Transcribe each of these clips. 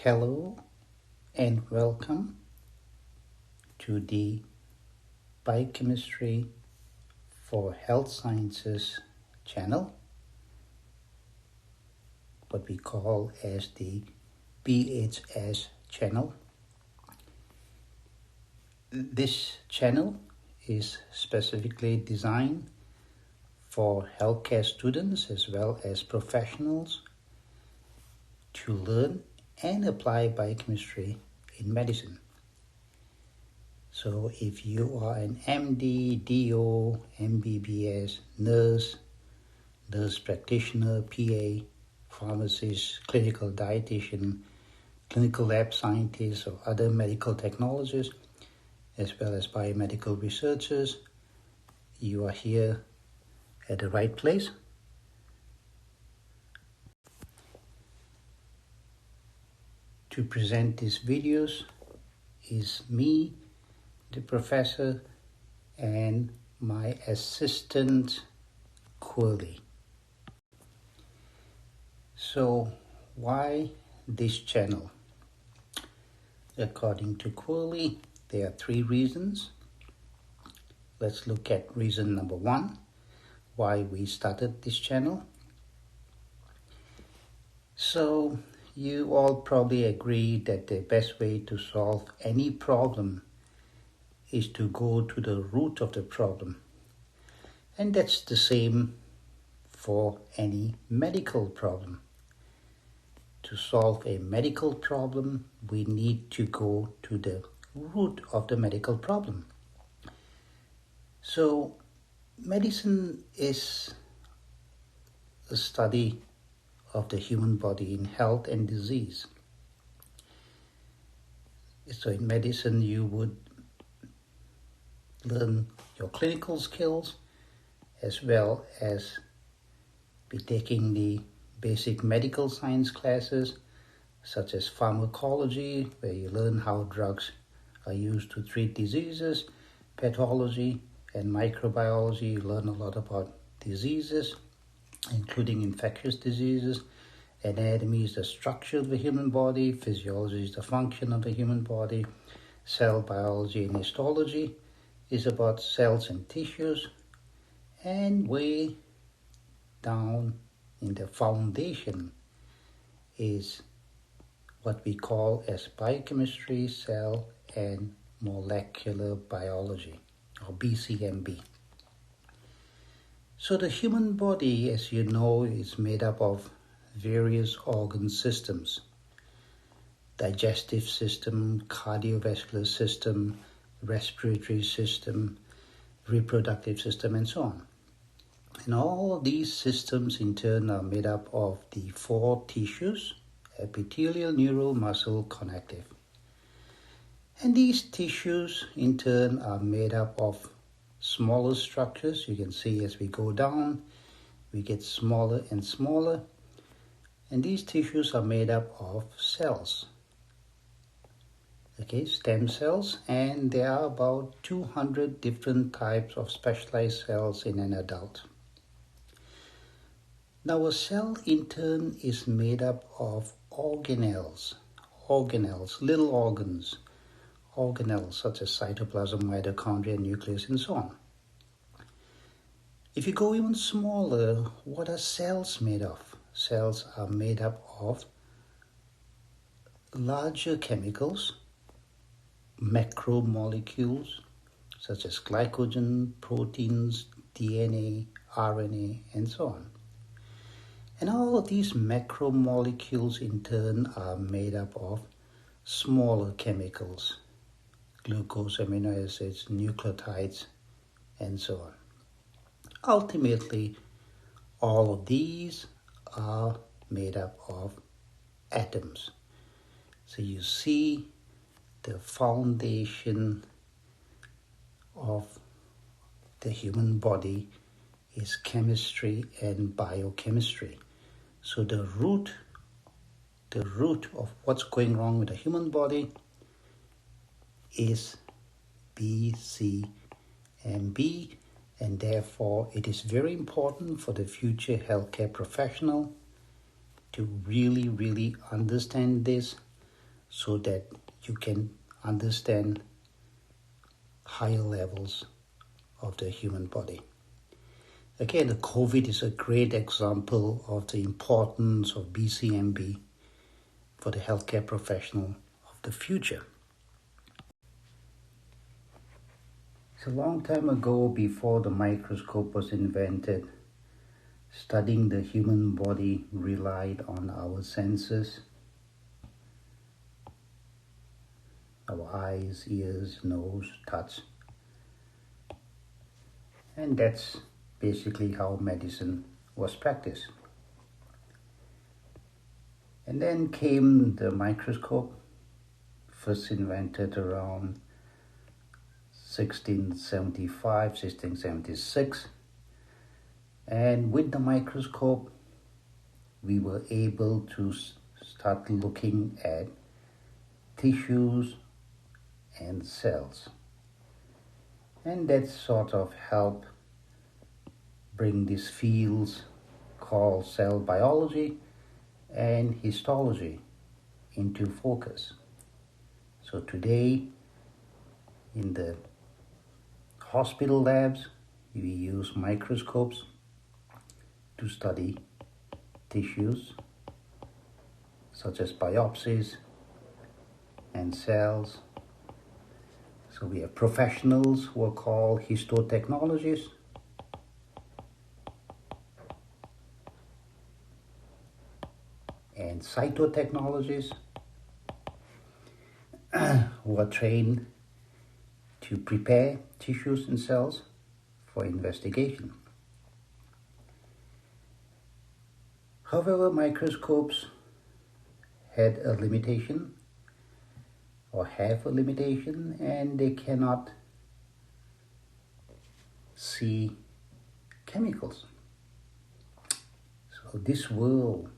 Hello and welcome to the Biochemistry for Health Sciences channel, what we call as the BHS channel. This channel is specifically designed for healthcare students as well as professionals to learn and apply biochemistry in medicine. So if you are an MD, DO, MBBS, nurse practitioner, PA, pharmacist, clinical dietitian, clinical lab scientist, or other medical technologists, as well as biomedical researchers, you are here at the right place. To present these videos is me, the professor, and my assistant, Quirly. So, why this channel? According to Quirly, there are 3 reasons. Let's look at reason number 1, why we started this channel. So, you all probably agree that the best way to solve any problem is to go to the root of the problem. And that's the same for any medical problem. To solve a medical problem, we need to go to the root of the medical problem. So, medicine is a study of the human body in health and disease. So in medicine, you would learn your clinical skills as well as be taking the basic medical science classes such as pharmacology, where you learn how drugs are used to treat diseases, pathology and microbiology. You learn a lot about diseases, including infectious diseases. Anatomy is the structure of the human body, physiology is the function of the human body, cell biology and histology is about cells and tissues, and way down in the foundation is what we call as biochemistry, cell and molecular biology, or BCMB. So the human body, as you know, is made up of various organ systems: digestive system, cardiovascular system, respiratory system, reproductive system, and so on. And all of these systems in turn are made up of the 4 tissues: epithelial, neural, muscle, connective. And these tissues in turn are made up of smaller structures. You can see as we go down, we get smaller and smaller. And these tissues are made up of cells. Okay, stem cells, and there are about 200 different types of specialized cells in an adult. Now a cell in turn is made up of organelles, little organelles such as cytoplasm, mitochondria, nucleus, and so on. If you go even smaller, what are cells made of? Cells are made up of larger chemicals, macromolecules, such as glycogen, proteins, DNA, RNA, and so on. And all of these macromolecules in turn are made up of smaller chemicals, glucose, amino acids, nucleotides, and so on. Ultimately, all of these are made up of atoms. So you see the foundation of the human body is chemistry and biochemistry. So the root of what's going wrong with the human body is BCMB, and therefore it is very important for the future healthcare professional to really understand this so that you can understand higher levels of the human body. Again, the COVID is a great example of the importance of BCMB for the healthcare professional of the future. It's a long time ago, before the microscope was invented, studying the human body relied on our senses, our eyes, ears, nose, touch. And that's basically how medicine was practiced. And then came the microscope, first invented around 1675, 1676. And with the microscope, we were able to start looking at tissues and cells. And that sort of helped bring these fields called cell biology and histology into focus. So today, in the hospital labs, we use microscopes to study tissues such as biopsies and cells. So we have professionals who are called histotechnologists, and cytotechnologists who are trained to prepare tissues and cells for investigation. However, microscopes had a limitation, or have a limitation, and they cannot see chemicals. So this world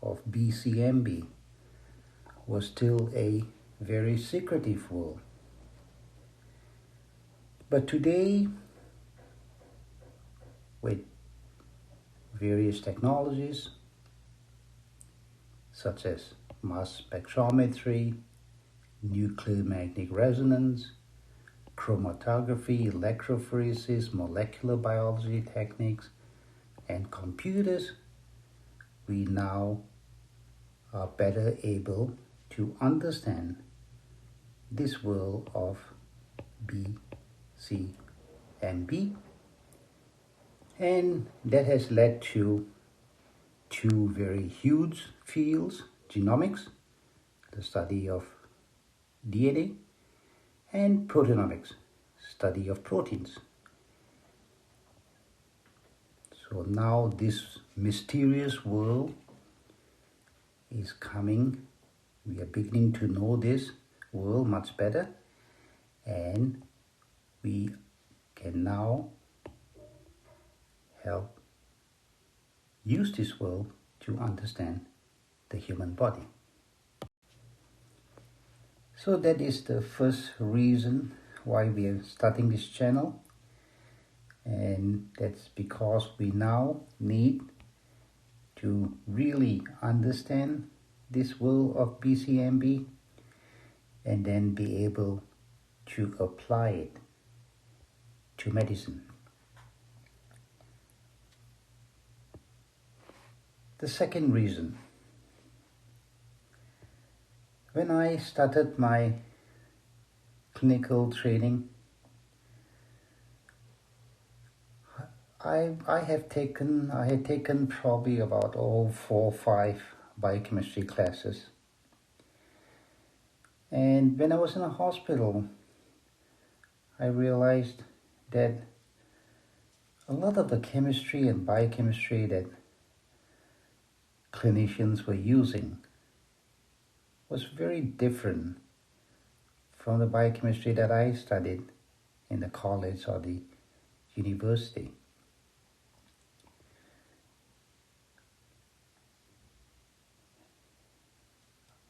of BCMB was still a very secretive world. But today, with various technologies such as mass spectrometry, nuclear magnetic resonance, chromatography, electrophoresis, molecular biology techniques, and computers, we now are better able to understand this world of BCMB, and that has led to two very huge fields: genomics, the study of DNA, and proteomics, study of proteins. So now this mysterious world is coming. We are beginning to know this world much better, and we can now help use this world to understand the human body. So that is the first reason why we are starting this channel, and that's because we now need to really understand this world of BCMB and then be able to apply it to medicine. The second reason: when I started my clinical training, I had taken probably about 4 or 5 biochemistry classes. And when I was in a hospital, I realized that a lot of the chemistry and biochemistry that clinicians were using was very different from the biochemistry that I studied in the college or the university.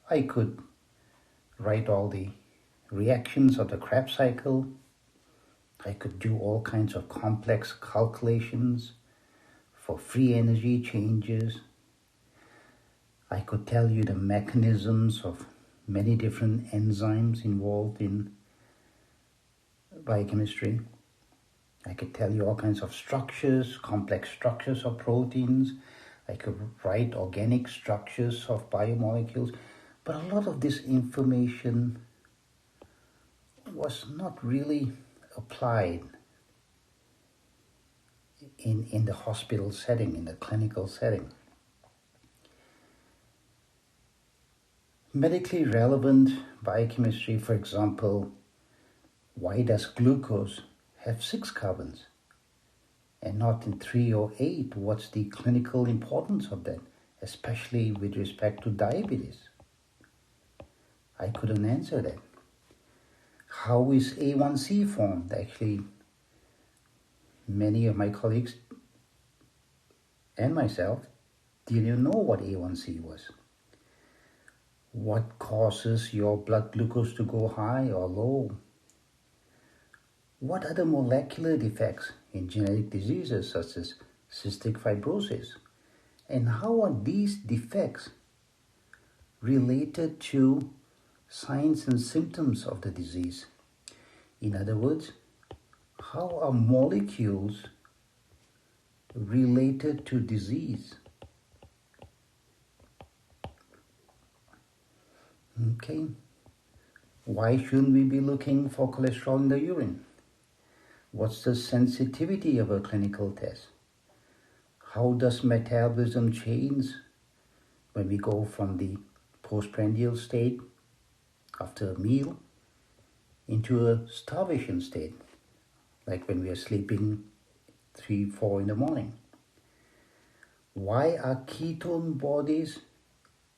I could write all the reactions of the Krebs cycle. I could do all kinds of complex calculations for free energy changes. I could tell you the mechanisms of many different enzymes involved in biochemistry. I could tell you all kinds of structures, complex structures of proteins. I could write organic structures of biomolecules. But a lot of this information was not really applied in the hospital setting, in the clinical setting. Medically relevant biochemistry, for example, why does glucose have 6 carbons and not in 3 or 8? What's the clinical importance of that, especially with respect to diabetes? I couldn't answer that. How is A1C formed? Actually, many of my colleagues and myself didn't know what A1C was. What causes your blood glucose to go high or low? What are the molecular defects in genetic diseases such as cystic fibrosis? And how are these defects related to signs and symptoms of the disease? In other words, how are molecules related to disease? Okay, why shouldn't we be looking for cholesterol in the urine? What's the sensitivity of a clinical test? How does metabolism change when we go from the postprandial state after a meal into a starvation state, like when we are sleeping 3, 4 in the morning? Why are ketone bodies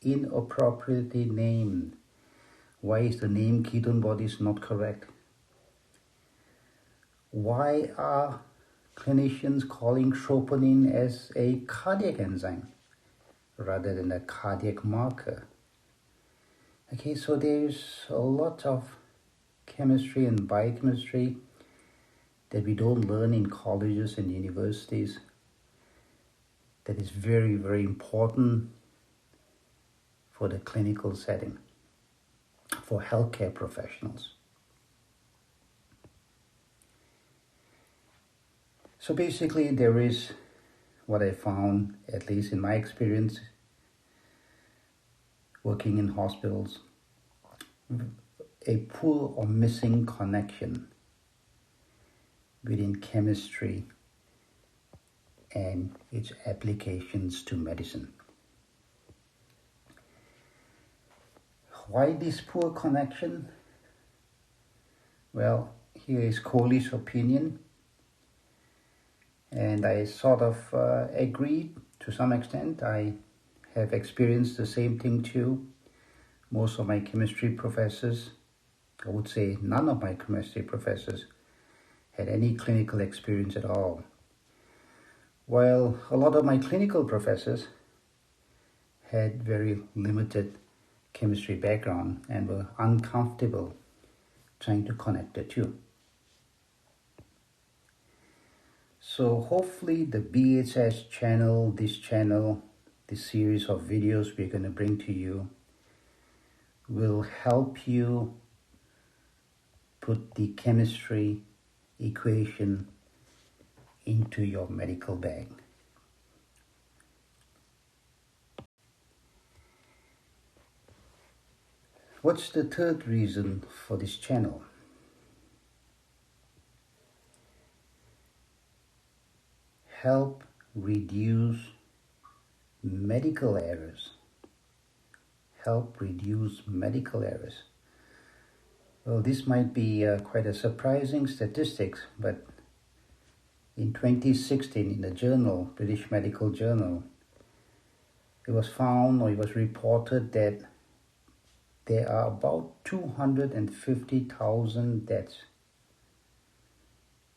inappropriately named? Why is the name ketone bodies not correct? Why are clinicians calling troponin as a cardiac enzyme rather than a cardiac marker? Okay, so there's a lot of chemistry and biochemistry that we don't learn in colleges and universities that is very, very important for the clinical setting, for healthcare professionals. So basically there is what I found, at least in my experience, working in hospitals, a poor or missing connection between chemistry and its applications to medicine. Why this poor connection? Well, here is Coley's opinion, and I sort of agreed to some extent. I have experienced the same thing too. Most of my chemistry professors, I would say none of my chemistry professors, had any clinical experience at all. While a lot of my clinical professors had very limited chemistry background and were uncomfortable trying to connect the two. So hopefully the BHS channel, this series of videos we're going to bring to you will help you put the chemistry equation into your medical bag. What's the third reason for this channel? Help reduce medical errors. Help reduce medical errors. Well, this might be quite a surprising statistics, but in 2016 in the journal, British Medical Journal, it was found, or it was reported, that there are about 250,000 deaths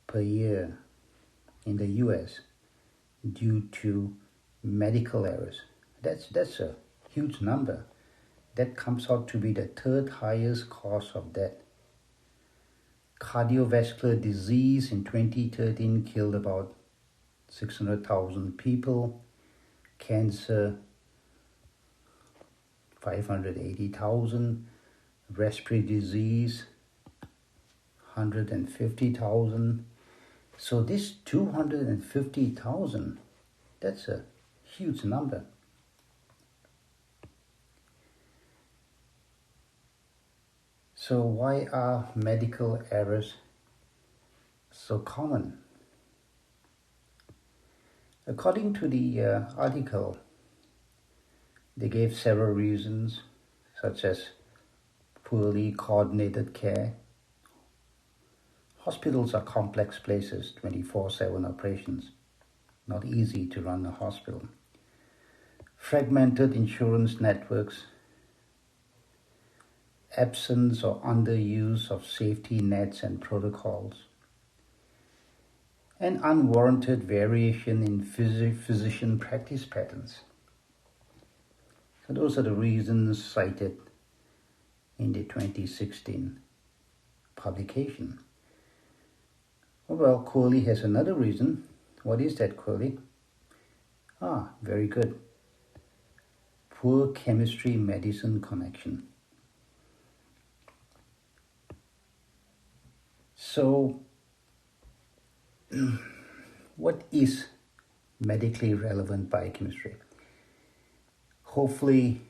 per year in the US due to medical errors. That's a huge number. That comes out to be the third highest cause of death. Cardiovascular disease in 2013 killed about 600,000 people. Cancer, 580,000. respiratory disease, 150,000. So this 250,000, that's a huge number. So why are medical errors so common? According to the article, they gave several reasons, such as poorly coordinated care. Hospitals are complex places, 24/7 operations. Not easy to run a hospital. Fragmented insurance networks, absence or underuse of safety nets and protocols, and unwarranted variation in physician practice patterns. So those are the reasons cited in the 2016 publication. Well, Corley has another reason. What is that, Corley? Very good. Poor chemistry-medicine connection. So, what is medically relevant biochemistry? Hopefully,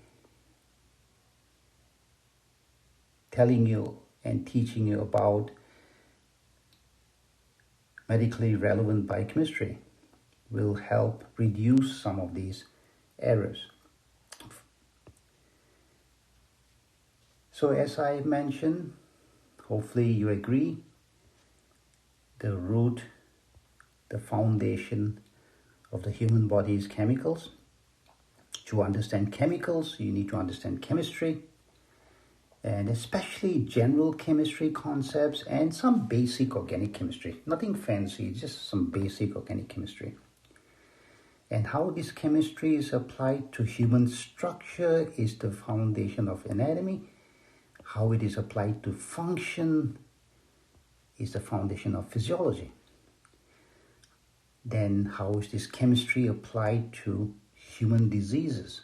telling you and teaching you about medically relevant biochemistry will help reduce some of these errors. So as I mentioned, hopefully you agree, the root, the foundation of the human body is chemicals. To understand chemicals, you need to understand chemistry, and especially general chemistry concepts and some basic organic chemistry. Nothing fancy, just some basic organic chemistry. And how this chemistry is applied to human structure is the foundation of anatomy. How it is applied to function is the foundation of physiology. Then how is this chemistry applied to human diseases?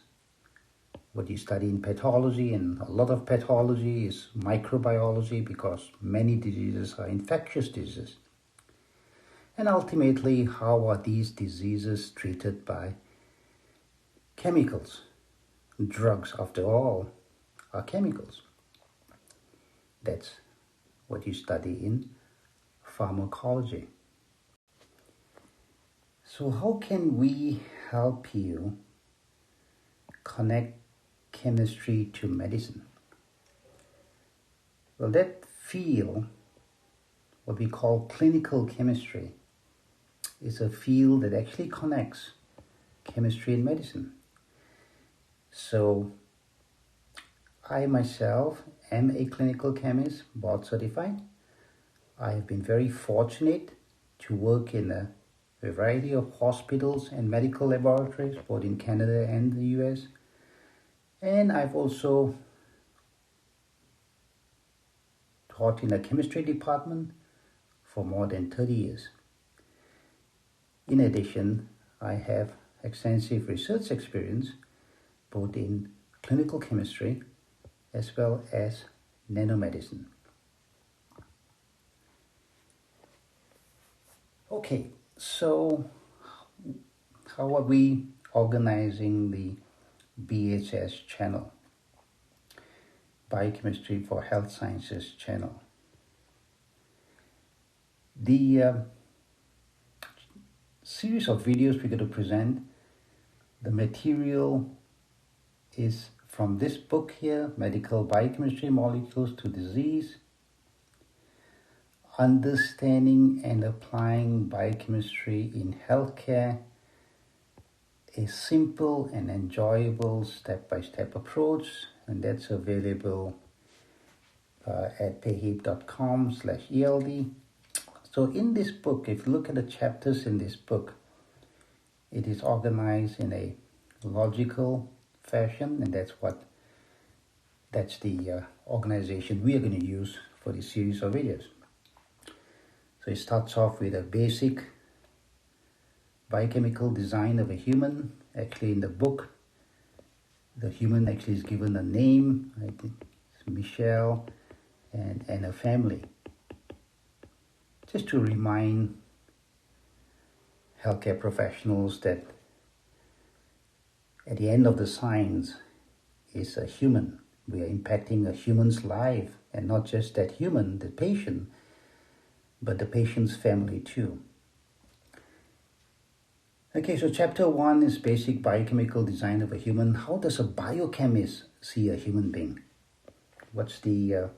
What you study in pathology, and a lot of pathology is microbiology because many diseases are infectious diseases. And ultimately, how are these diseases treated by chemicals? Drugs, after all, are chemicals. That's what you study in pharmacology. So how can we help you connect chemistry to medicine? Well, that field, what we call clinical chemistry, is a field that actually connects chemistry and medicine. So I myself am a clinical chemist, board certified. I have been very fortunate to work in a variety of hospitals and medical laboratories, both in Canada and the US. And I've also taught in a chemistry department for more than 30 years. In addition, I have extensive research experience both in clinical chemistry as well as nanomedicine. Okay, so how are we organizing the BHS channel, Biochemistry for Health Sciences channel? The series of videos we're going to present, the material is from this book here, Medical Biochemistry, Molecules to Disease, Understanding and Applying Biochemistry in Healthcare, a simple and enjoyable step-by-step approach, and that's available at payhip.com/ELD. So in this book, if you look at the chapters in this book, it is organized in a logical fashion, and that's the organization we are going to use for this series of videos. So it starts off with a basic biochemical design of a human. Actually, in the book, the human actually is given a name. Michelle, and her family. Just to remind healthcare professionals that at the end of the science is a human. We are impacting a human's life, and not just that human, the patient, but the patient's family too. Okay, so chapter 1 is basic biochemical design of a human. How does a biochemist see a human being? What's the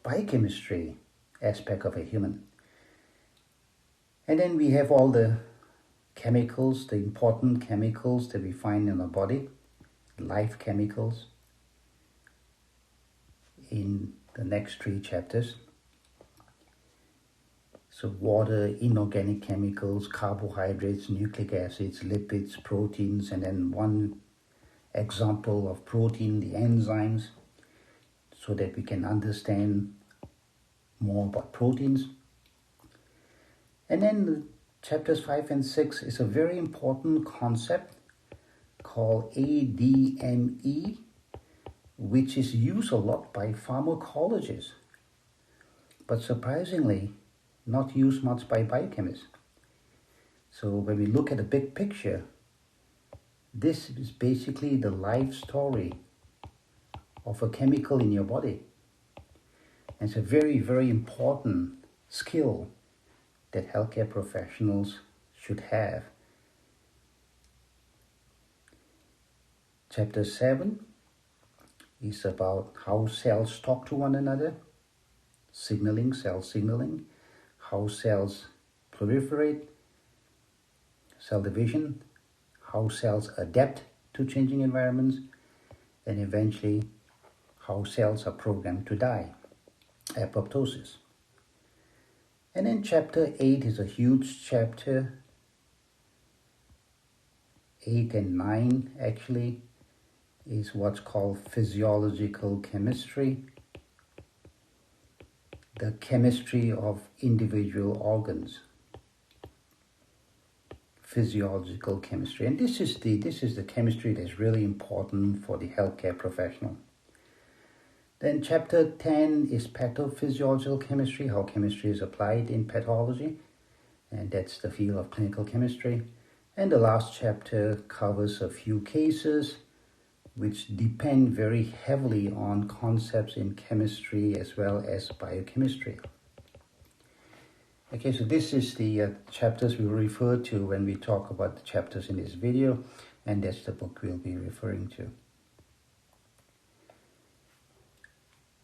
biochemistry aspect of a human? And then we have all the chemicals, the important chemicals that we find in our body, life chemicals, in the next 3 chapters. So water, inorganic chemicals, carbohydrates, nucleic acids, lipids, proteins, and then one example of protein, the enzymes, so that we can understand more about proteins. And then chapters 5 and 6 is a very important concept called ADME, which is used a lot by pharmacologists, but surprisingly not used much by biochemists. So when we look at the big picture, this is basically the life story of a chemical in your body. And it's a very, very important skill that healthcare professionals should have. Chapter 7 is about how cells talk to one another, signaling, cell signaling, how cells proliferate, cell division, how cells adapt to changing environments, and eventually how cells are programmed to die, apoptosis. And then chapter 8 is a huge chapter. 8 and 9 actually is what's called physiological chemistry, the chemistry of individual organs. Physiological chemistry, and this is the chemistry that's really important for the healthcare professional. Then chapter 10 is pathophysiological chemistry, how chemistry is applied in pathology, and that's the field of clinical chemistry. And the last chapter covers a few cases which depend very heavily on concepts in chemistry as well as biochemistry. Okay, so this is the chapters we will refer to when we talk about the chapters in this video, and that's the book we'll be referring to.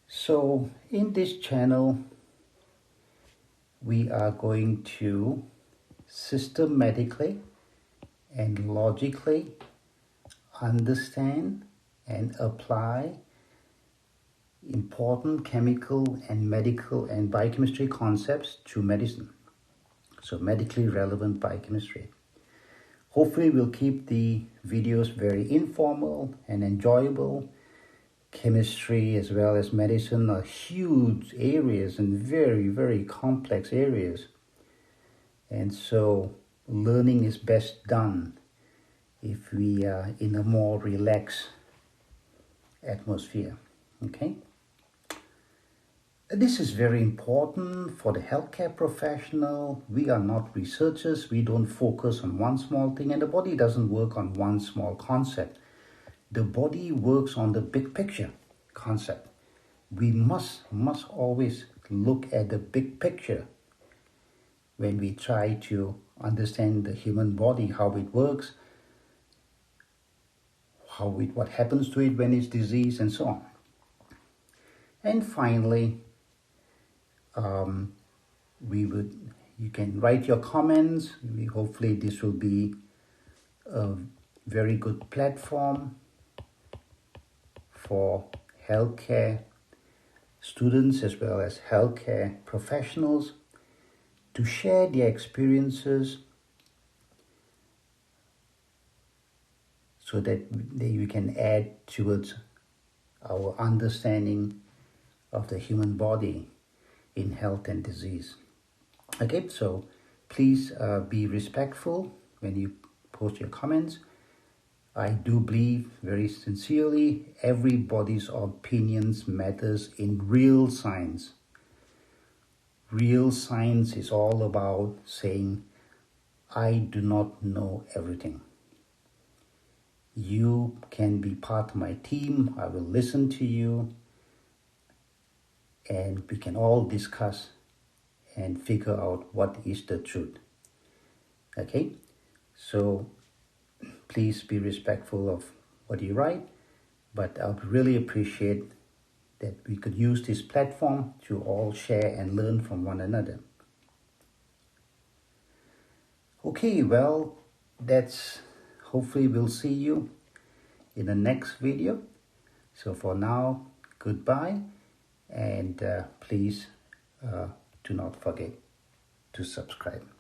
So in this channel, we are going to systematically and logically understand and apply important chemical and medical and biochemistry concepts to medicine. So medically relevant biochemistry. Hopefully we'll keep the videos very informal and enjoyable. Chemistry as well as medicine are huge areas and very, very complex areas. And so learning is best done if we are in a more relaxed atmosphere. Okay? This is very important for the healthcare professional. We are not researchers. We don't focus on one small thing, and the body doesn't work on one small concept. The body works on the big picture concept. We must always look at the big picture when we try to understand the human body, how it works, what happens to it when it's diseased, and so on. And finally, you can write your comments. Hopefully this will be a very good platform for healthcare students as well as healthcare professionals to share their experiences so that we can add towards our understanding of the human body in health and disease. Okay, so please be respectful when you post your comments. I do believe very sincerely everybody's opinions matters in real science. Real science is all about saying, I do not know everything. You can be part of my team. I will listen to you and we can all discuss and figure out what is the truth. Okay? So please be respectful of what you write, but I would really appreciate that we could use this platform to all share and learn from one another. Okay, well, hopefully we'll see you in the next video. So for now, goodbye, and please do not forget to subscribe.